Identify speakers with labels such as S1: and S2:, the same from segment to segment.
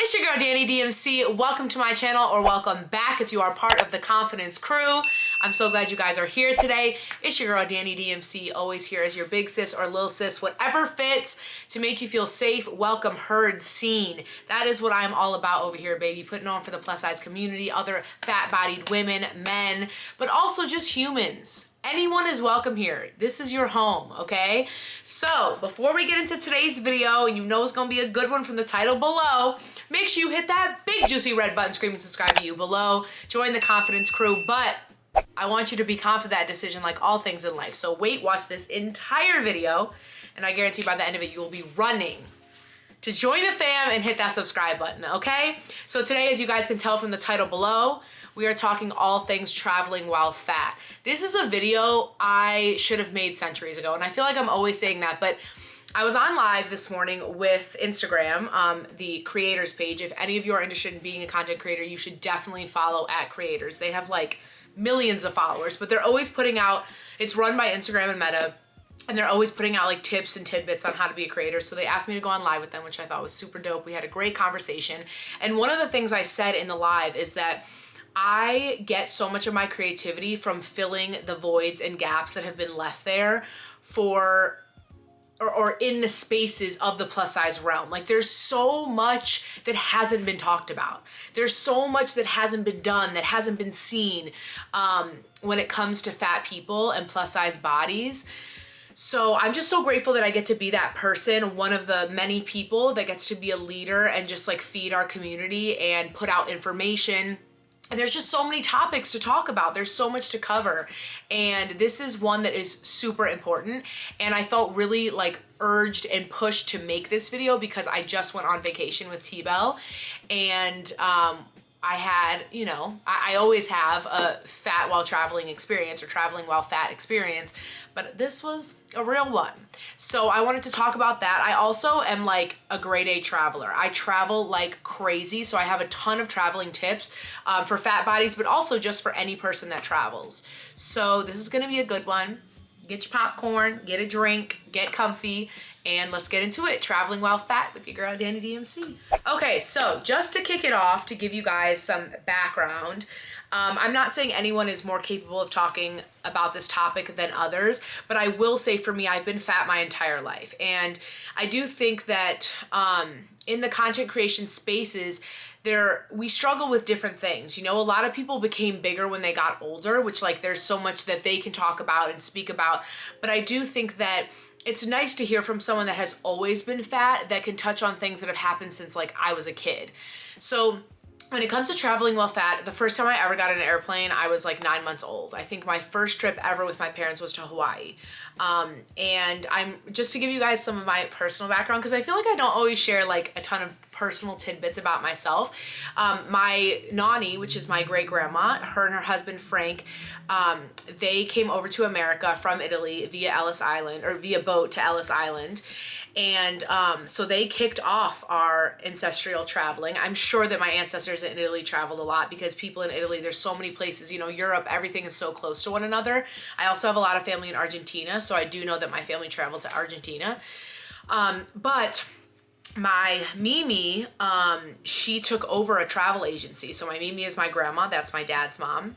S1: It's your girl Dani DMC. Welcome to my channel, or welcome back if you are part of the Confidence crew. I'm so glad you guys are here today. It's your girl Dani DMC, always here as your big sis or little sis, whatever fits to make you feel safe, welcome, heard, seen. That is what I'm all about over here, baby. Putting on for the plus size community, other fat-bodied women, men, but also just humans. Anyone is welcome here. This is your home, okay? So before we get into today's video, and you know it's gonna be a good one from the title below, make sure you hit that big juicy red button screaming subscribe to you below. Join the Confidence crew, but I want you to be confident of that decision like all things in life. So wait, watch this entire video, and I guarantee by the end of it, you will be running to join the fam and hit that subscribe button, okay? So today, as you guys can tell from the title below, we are talking all things traveling while fat. This is a video I should have made centuries ago, and I feel like I'm always saying that, but I was on live this morning with Instagram, the creators page. If any of you are interested in being a content creator, you should definitely follow @creators. They have like millions of followers, but they're always putting out, it's run by Instagram and Meta, and they're always putting out like tips and tidbits on how to be a creator. So they asked me to go on live with them, which I thought was super dope. We had a great conversation. And one of the things I said in the live is that I get so much of my creativity from filling the voids and gaps that have been left there for or in the spaces of the plus size realm. Like there's so much that hasn't been talked about. There's so much that hasn't been done, that hasn't been seen when it comes to fat people and plus size bodies. So I'm just so grateful that I get to be that person, one of the many people that gets to be a leader and just like feed our community and put out information. And there's just so many topics to talk about. There's so much to cover. And this is one that is super important. And I felt really like urged and pushed to make this video because I just went on vacation with T-Bell. And I had, you know, I always have a fat while traveling experience or traveling while fat experience, but this was a real one. So I wanted to talk about that. I also am like a grade A traveler. I travel like crazy. So I have a ton of traveling tips for fat bodies, but also just for any person that travels. So this is gonna be a good one. Get your popcorn, get a drink, get comfy, and let's get into it. Traveling while fat with your girl, Dani DMC. Okay, so just to kick it off, to give you guys some background, I'm not saying anyone is more capable of talking about this topic than others, but I will say for me, I've been fat my entire life. And I do think that in the content creation spaces, we struggle with different things. You know, a lot of people became bigger when they got older, which like there's so much that they can talk about and speak about. But I do think that it's nice to hear from someone that has always been fat that can touch on things that have happened since like I was a kid. So when it comes to traveling while fat, the first time I ever got in an airplane, I was like 9 months old. I think my first trip ever with my parents was to Hawaii. And I'm just to give you guys some of my personal background, because I feel like I don't always share like a ton of personal tidbits about myself. My Nani, which is my great grandma, her and her husband Frank, they came over to America from Italy via Ellis Island, or via boat to Ellis Island. And so they kicked off our ancestral traveling. I'm sure that my ancestors in Italy traveled a lot because people in Italy, there's so many places, you know, Europe, everything is so close to one another. I also have a lot of family in Argentina, so I do know that my family traveled to Argentina. But my Mimi, she took over a travel agency. So my Mimi is my grandma, that's my dad's mom.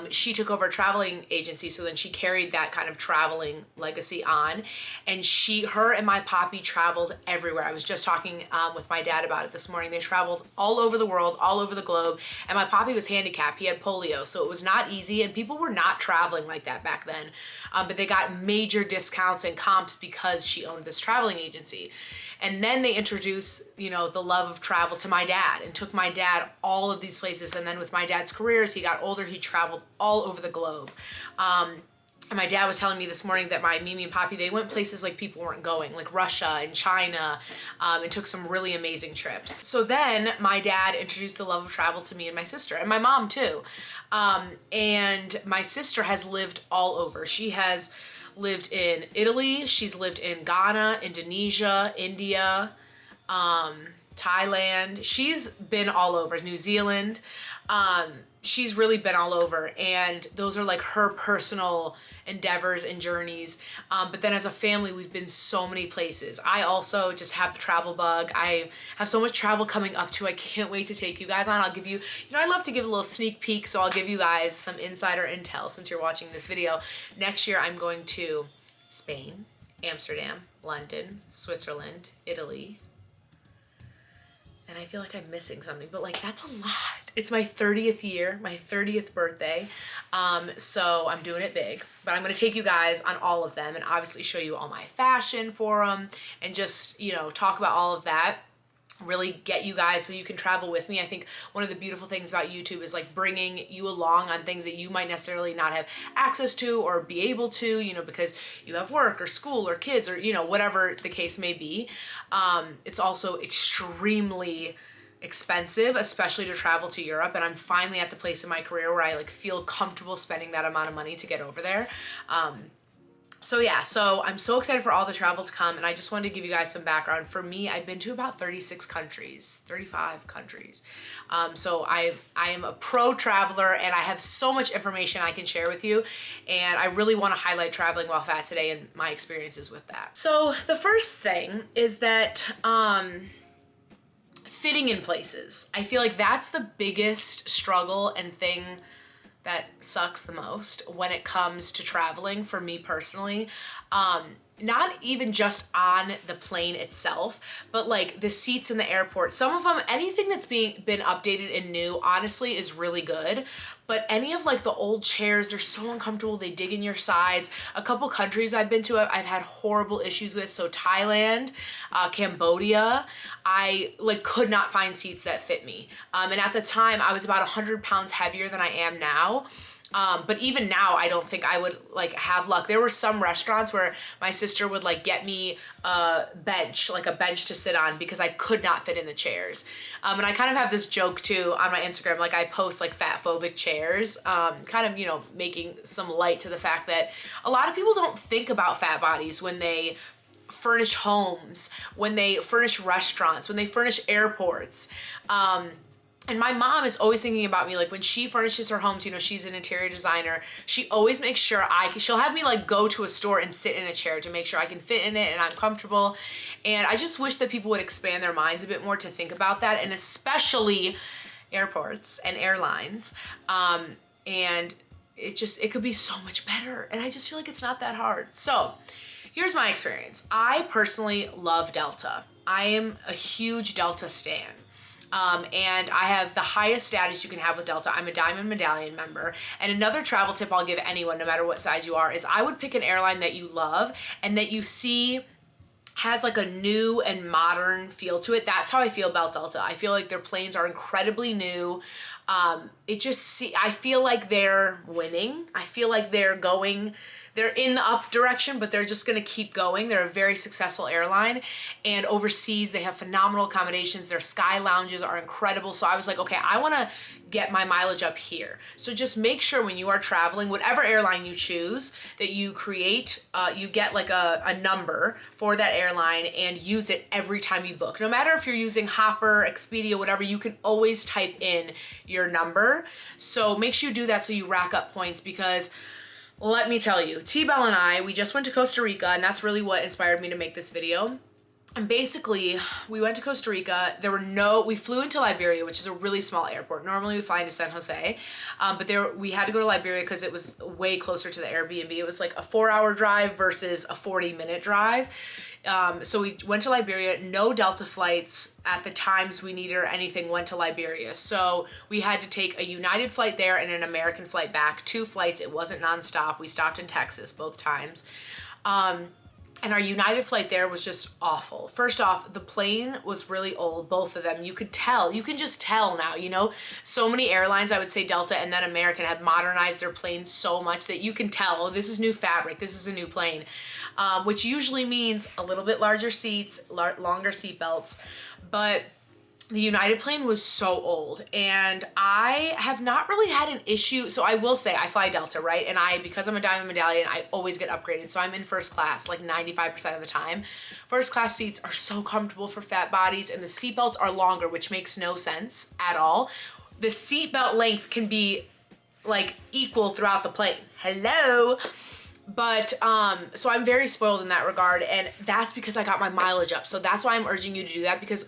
S1: She took over a traveling agency, so then she carried that kind of traveling legacy on, and her and my poppy traveled everywhere. I was just talking with my dad about it this morning. They traveled all over the world, all over the globe, and my poppy was handicapped. He had polio, so it was not easy, and people were not traveling like that back then, but they got major discounts and comps because she owned this traveling agency. And then they introduced, you know, the love of travel to my dad and took my dad all of these places. And then with my dad's career, as he got older, he traveled all over the globe. And my dad was telling me this morning that my Mimi and Poppy, they went places like people weren't going, like Russia and China, and took some really amazing trips. So then my dad introduced the love of travel to me and my sister, and my mom too. And my sister has lived all over. She has lived in Italy, she's lived in Ghana, Indonesia, India, Thailand. She's been all over, New Zealand. She's really been all over, and those are like her personal endeavors and journeys. But then as a family, we've been so many places. I also just have the travel bug. I have so much travel coming up too. I can't wait to take you guys on. I'll give you, I love to give a little sneak peek, so I'll give you guys some insider intel since you're watching this video. Next year, I'm going to Spain, Amsterdam, London, Switzerland, Italy, and I feel like I'm missing something, but like that's a lot. It's my 30th year, my 30th birthday. So I'm doing it big, but I'm gonna take you guys on all of them and obviously show you all my fashion for them and just, talk about all of that. Really get you guys so you can travel with me. I think one of the beautiful things about YouTube is like bringing you along on things that you might necessarily not have access to or be able to, because you have work or school or kids or, whatever the case may be. It's also extremely expensive, especially to travel to Europe. And I'm finally at the place in my career where I like feel comfortable spending that amount of money to get over there. So yeah, so I'm so excited for all the travel to come, and I just wanted to give you guys some background. For me, I've been to about 35 countries. So I am a pro traveler, and I have so much information I can share with you, and I really want to highlight traveling while fat today and my experiences with that. So the first thing is that fitting in places. I feel like that's the biggest struggle and thing that sucks the most when it comes to traveling for me personally. Not even just on the plane itself, but like the seats in the airport. Some of them, anything that's been updated and new, honestly, is really good. But any of like the old chairs, they're so uncomfortable. They dig in your sides. A couple countries I've been to, I've had horrible issues with. So Thailand, Cambodia, I like could not find seats that fit me. And at the time I was about 100 pounds heavier than I am now. But even now, I don't think I would like have luck. There were some restaurants where my sister would like get me a bench to sit on because I could not fit in the chairs. And I kind of have this joke too on my Instagram, like I post like fat phobic chairs, kind of, making some light to the fact that a lot of people don't think about fat bodies when they furnish homes, when they furnish restaurants, when they furnish airports. And my mom is always thinking about me, like when she furnishes her homes, she's an interior designer. She always makes sure she'll have me like go to a store and sit in a chair to make sure I can fit in it and I'm comfortable. And I just wish that people would expand their minds a bit more to think about that, and especially airports and airlines. And it could be so much better. And I just feel like it's not that hard. So here's my experience. I personally love Delta. I am a huge Delta stan. And I have the highest status you can have with Delta. I'm a Diamond Medallion member. And another travel tip I'll give anyone, no matter what size you are, is I would pick an airline that you love and that you see has like a new and modern feel to it. That's how I feel about Delta. I feel like their planes are incredibly new. I feel like they're winning. I feel like they're in the up direction, but they're just gonna keep going. They're a very successful airline, and overseas they have phenomenal accommodations. Their sky lounges are incredible. So I was like, okay, I wanna get my mileage up here. So just make sure when you are traveling, whatever airline you choose, that you you get like a number for that airline and use it every time you book. No matter if you're using Hopper, Expedia, whatever, you can always type in your number. So make sure you do that so you rack up points, because let me tell you, T-Bell and I, we just went to Costa Rica, and that's really what inspired me to make this video. And basically, we went to Costa Rica. We flew into Liberia, which is a really small airport. Normally we fly into San Jose, but we had to go to Liberia because it was way closer to the Airbnb. It was like a 4-hour drive versus a 40-minute drive. So we went to Liberia. No Delta flights at the times we needed or anything went to Liberia. So we had to take a United flight there and an American flight back. 2 flights. It wasn't nonstop. We stopped in Texas both times. And our United flight there was just awful. First off, the plane was really old, both of them. You could tell, you can just tell now, So many airlines, I would say Delta and then American, have modernized their planes so much that you can tell, oh, this is new fabric, this is a new plane. Which usually means a little bit larger seats, longer seat belts. But the United plane was so old, and I have not really had an issue. So I will say I fly Delta, right? And because I'm a Diamond Medallion, I always get upgraded. So I'm in first class like 95% of the time. First class seats are so comfortable for fat bodies, and the seatbelts are longer, which makes no sense at all. The seatbelt length can be like equal throughout the plane. Hello. But, so I'm very spoiled in that regard, and that's because I got my mileage up. So that's why I'm urging you to do that, because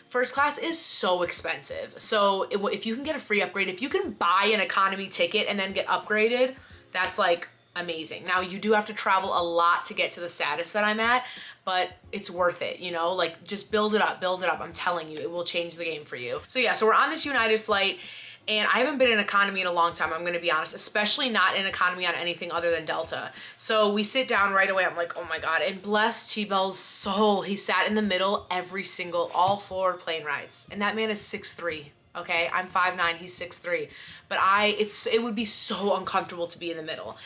S1: first class is so expensive. So if you can get a free upgrade, if you can buy an economy ticket and then get upgraded, that's like amazing. Now you do have to travel a lot to get to the status that I'm at, but it's worth it, you know, like just build it up, build it up. I'm telling you, it will change the game for you. So yeah, so we're on this United flight, and I haven't been in economy in a long time, I'm gonna be honest, especially not in economy on anything other than Delta. So we sit down right away, I'm like, oh my God, and bless T-Bell's soul, he sat in the middle all 4 plane rides. And that man is 6'3", okay? I'm 5'9", he's 6'3". But it would be so uncomfortable to be in the middle.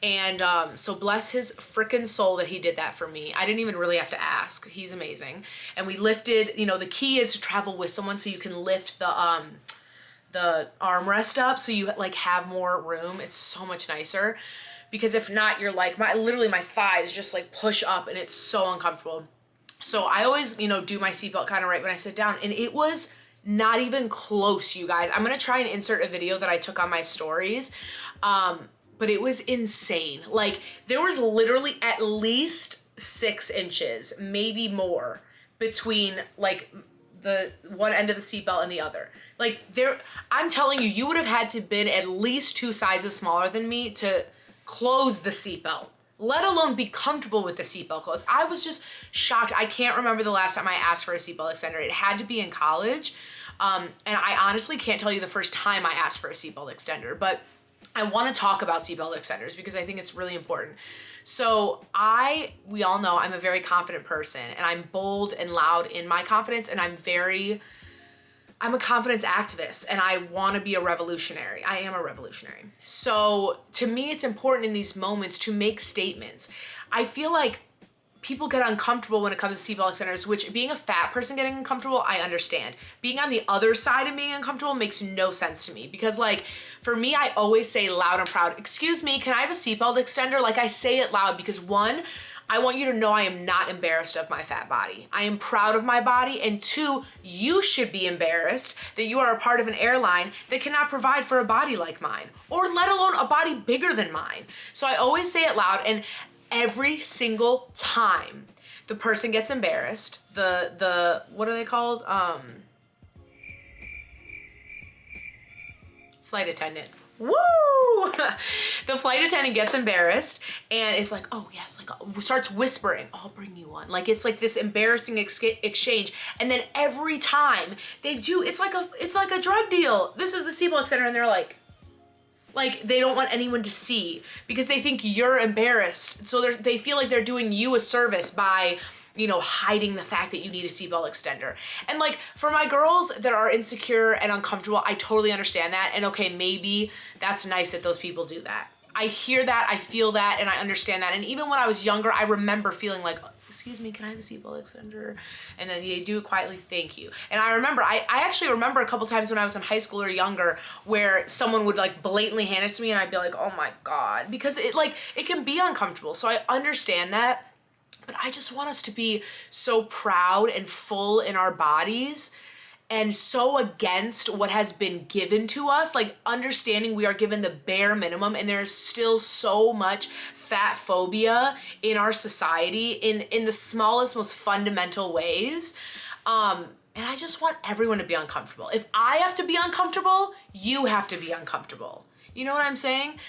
S1: And so bless his freaking soul that he did that for me. I didn't even really have to ask, he's amazing. And we lifted, you know, the key is to travel with someone so you can lift the armrest up so you like have more room. It's so much nicer, because if not, you're like, literally my thighs just like push up, and it's so uncomfortable. So I always, you know, do my seatbelt kind of right when I sit down, and it was not even close, you guys. I'm gonna try and insert a video that I took on my stories, but it was insane. Like there was literally at least 6 inches, maybe more, between like the one end of the seatbelt and the other. Like I'm telling you, you would have had to been at least 2 sizes smaller than me to close the seatbelt, let alone be comfortable with the seatbelt closed. I was just shocked. I can't remember the last time I asked for a seatbelt extender. It had to be in college. And I honestly can't tell you the first time I asked for a seatbelt extender, but I want to talk about seatbelt extenders because I think it's really important. So we all know I'm a very confident person, and I'm bold and loud in my confidence, and I'm a confidence activist, and I want to be a revolutionary. I am a revolutionary. So to me, it's important in these moments to make statements. I feel like people get uncomfortable when it comes to seatbelt extenders, which being a fat person getting uncomfortable, I understand. Being on the other side and being uncomfortable makes no sense to me, because like for me, I always say loud and proud, excuse me, can I have a seatbelt extender? Like I say it loud because 1, I want you to know I am not embarrassed of my fat body. I am proud of my body. And 2, you should be embarrassed that you are a part of an airline that cannot provide for a body like mine, or let alone a body bigger than mine. So I always say it loud, and every single time the person gets embarrassed, what are they called? Flight attendant. Woo! The flight attendant gets embarrassed and is like, oh yes, like starts whispering, I'll bring you one. Like it's like this embarrassing exchange. And then every time they do, it's like a drug deal. This is the seatbelt extender, and they're like they don't want anyone to see because they think you're embarrassed. So they feel like they're doing you a service by, you know, hiding the fact that you need a seatbelt extender. And like for my girls that are insecure and uncomfortable, I totally understand that. And okay, maybe that's nice that those people do that. I hear that, I feel that, and I understand that. And even when I was younger, I remember feeling like, excuse me, can I have a seatbelt extender? And then they do it quietly, thank you. And I remember, I actually remember a couple times when I was in high school or younger where someone would like blatantly hand it to me and I'd be like, oh my God, because it can be uncomfortable. So I understand that. But I just want us to be so proud and full in our bodies and so against what has been given to us, like understanding we are given the bare minimum, and there's still so much fat phobia in our society in the smallest, most fundamental ways. And I just want everyone to be uncomfortable. If I have to be uncomfortable, you have to be uncomfortable. You know what I'm saying?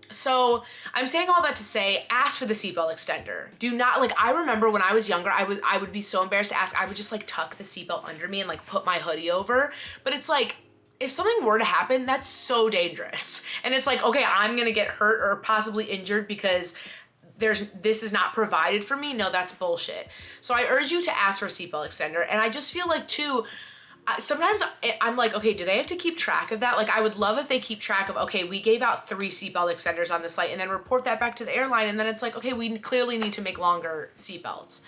S1: So I'm saying all that to say, ask for the seatbelt extender. Do not, like, I remember when I was younger, I would be so embarrassed to ask. I would just like tuck the seatbelt under me and like put my hoodie over. But it's like, if something were to happen, that's so dangerous. And it's like, okay, I'm gonna get hurt or possibly injured because this is not provided for me. No, that's bullshit. So I urge you to ask for a seatbelt extender. And I just feel like too, sometimes I'm like, okay, do they have to keep track of that? Like, I would love if they keep track of, okay, we gave out 3 seatbelt extenders on this flight, and then report that back to the airline, and then it's like, okay, we clearly need to make longer seatbelts.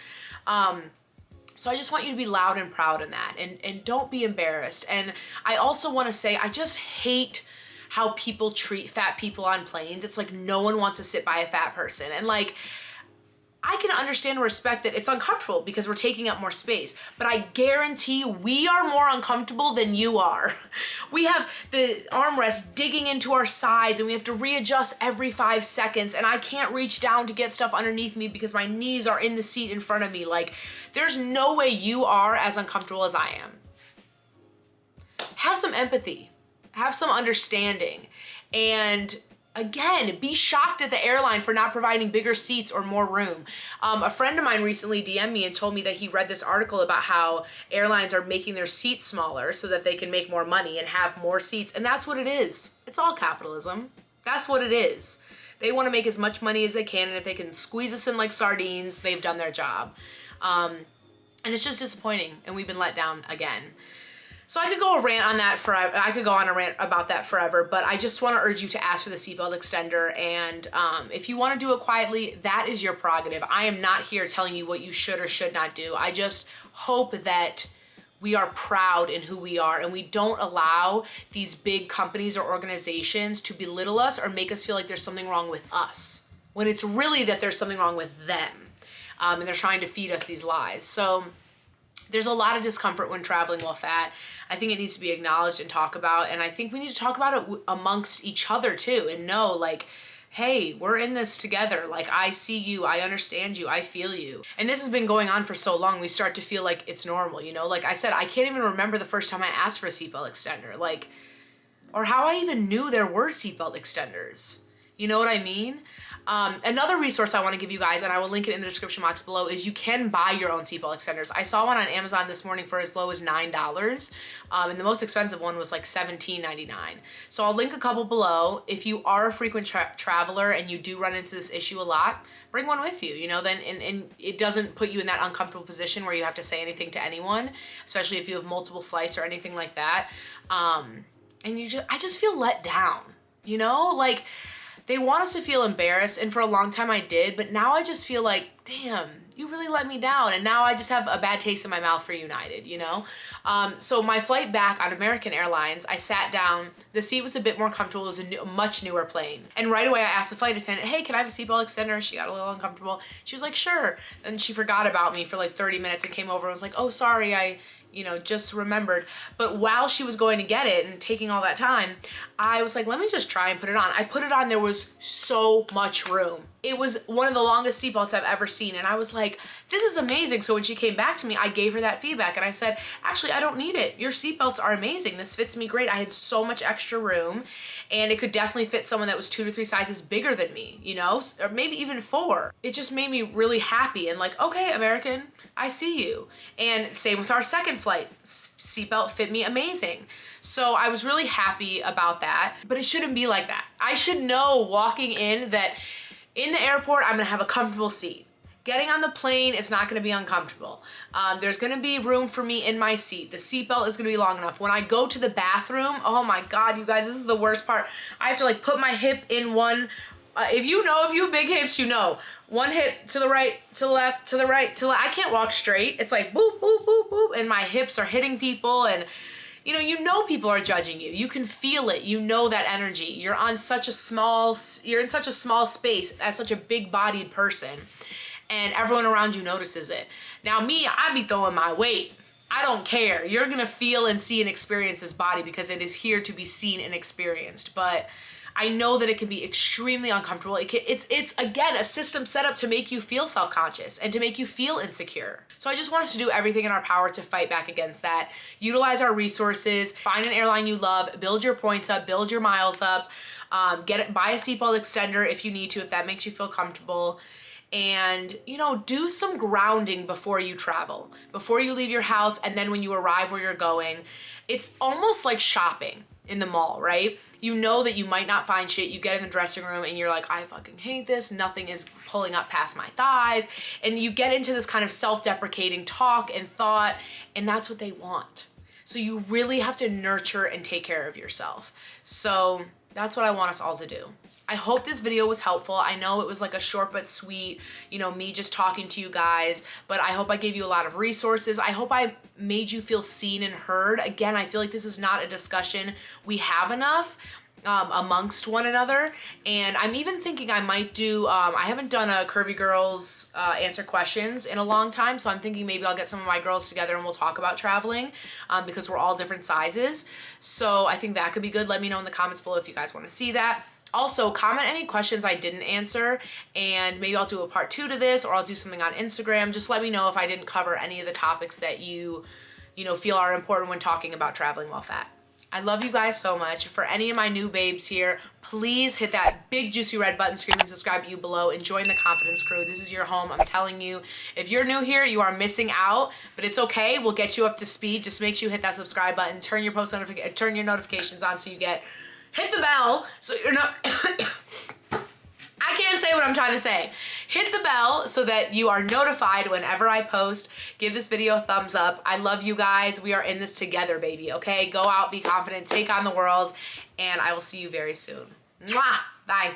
S1: So I just want you to be loud and proud in that, and don't be embarrassed. And I also want to say, I just hate how people treat fat people on planes. It's like no one wants to sit by a fat person. And like, I can understand and respect that it's uncomfortable because we're taking up more space, but I guarantee we are more uncomfortable than you are. We have the armrest digging into our sides and we have to readjust every 5 seconds, and I can't reach down to get stuff underneath me because my knees are in the seat in front of me. Like, there's no way you are as uncomfortable as I am. Have some empathy, have some understanding, and again, be shocked at the airline for not providing bigger seats or more room. A friend of mine recently DM'd me and told me that he read this article about how airlines are making their seats smaller so that they can make more money and have more seats. And that's what it is. It's all capitalism. That's what it is. They want to make as much money as they can, and if they can squeeze us in like sardines, they've done their job. And it's just disappointing, and we've been let down again. So I could go a rant on that forever. I could go on a rant about that forever, but I just want to urge you to ask for the seatbelt extender. And if you want to do it quietly, that is your prerogative. I am not here telling you what you should or should not do. I just hope that we are proud in who we are, and we don't allow these big companies or organizations to belittle us or make us feel like there's something wrong with us, when it's really that there's something wrong with them. And they're trying to feed us these lies. So there's a lot of discomfort when traveling while fat. I think it needs to be acknowledged and talked about. And I think we need to talk about it amongst each other too, and know like, hey, we're in this together. Like, I see you, I understand you, I feel you. And this has been going on for so long, we start to feel like it's normal, you know? Like I said, I can't even remember the first time I asked for a seatbelt extender, like, or how I even knew there were seatbelt extenders. You know what I mean? Another resource I want to give you guys, and I will link it in the description box below, is you can buy your own seatbelt extenders. I saw one on Amazon this morning for as low as $9, and the most expensive one was like $17.99. So I'll link a couple below. If you are a frequent traveler and you do run into this issue a lot, bring one with you, you know, then and it doesn't put you in that uncomfortable position where you have to say anything to anyone, especially if you have multiple flights or anything like that. And I just feel let down, you know, like, they want us to feel embarrassed, and for a long time I did, but now I just feel like, damn, you really let me down, and now I just have a bad taste in my mouth for United, you know? So my flight back on American Airlines, I sat down, the seat was a bit more comfortable, it was a much newer plane, and right away I asked the flight attendant, hey, can I have a seatbelt extender? She got a little uncomfortable. She was like, sure, and she forgot about me for like 30 minutes and came over and was like, oh, sorry, I just remembered. But while she was going to get it and taking all that time, I was like, let me just try and put it on. I put it on, there was so much room. It was one of the longest seatbelts I've ever seen, and I was like, this is amazing. So when she came back to me, I gave her that feedback and I said, actually, I don't need it. Your seatbelts are amazing. This fits me great. I had so much extra room, and it could definitely fit someone that was 2 to 3 sizes bigger than me, you know, or maybe even 4. It just made me really happy and like, okay, American, I see you. And same with our second flight, seatbelt fit me amazing. So I was really happy about that, but it shouldn't be like that. I should know walking in that in the airport, I'm gonna have a comfortable seat. Getting on the plane, it's not gonna be uncomfortable. There's gonna be room for me in my seat. The seatbelt is gonna be long enough. When I go to the bathroom, oh my God, you guys, this is the worst part. I have to like put my hip in one, if you have big hips, you know. One hip to the right, to the left, to the right, to the left. I can't walk straight. It's like boop, boop, boop, boop, and my hips are hitting people, and you know people are judging you. You can feel it. You know that energy. You're in such a small space as such a big-bodied person, and everyone around you notices it. Now me, I be throwing my weight. I don't care. You're gonna feel and see and experience this body because it is here to be seen and experienced. But I know that it can be extremely uncomfortable. It's again, a system set up to make you feel self-conscious and to make you feel insecure. So I just want us to do everything in our power to fight back against that. Utilize our resources, find an airline you love, build your points up, build your miles up, buy a seatbelt extender if you need to, if that makes you feel comfortable. And do some grounding before you travel, before you leave your house, and then when you arrive where you're going. It's almost like shopping in the mall, right? You know that you might not find shit. You get in the dressing room and you're like, I fucking hate this. Nothing is pulling up past my thighs. And you get into this kind of self-deprecating talk and thought, and that's what they want. So you really have to nurture and take care of yourself. So that's what I want us all to do. I hope this video was helpful. I know it was like a short but sweet, you know, me just talking to you guys, but I hope I gave you a lot of resources. I hope I made you feel seen and heard. Again, I feel like this is not a discussion we have enough amongst one another. And I'm even thinking I might do, I haven't done a Curvy Girls answer questions in a long time, so I'm thinking maybe I'll get some of my girls together and we'll talk about traveling because we're all different sizes. So I think that could be good. Let me know in the comments below if you guys want to see that. Also, comment any questions I didn't answer, and maybe I'll do a part 2 to this, or I'll do something on Instagram. Just let me know if I didn't cover any of the topics that you know, feel are important when talking about traveling while fat. I love you guys so much. For any of my new babes here, please hit that big juicy red button, screaming subscribe you below, and join the confidence crew. This is your home. I'm telling you, if you're new here, you are missing out, but it's okay. We'll get you up to speed. Just make sure you hit that subscribe button, turn your notifications on so you hit the bell so you're not I can't say what I'm trying to say. Hit the bell so that you are notified whenever I post. Give this video a thumbs up. I love you guys. We are in this together, baby, okay? Go out, be confident, take on the world, and I will see you very soon. Mwah! Bye.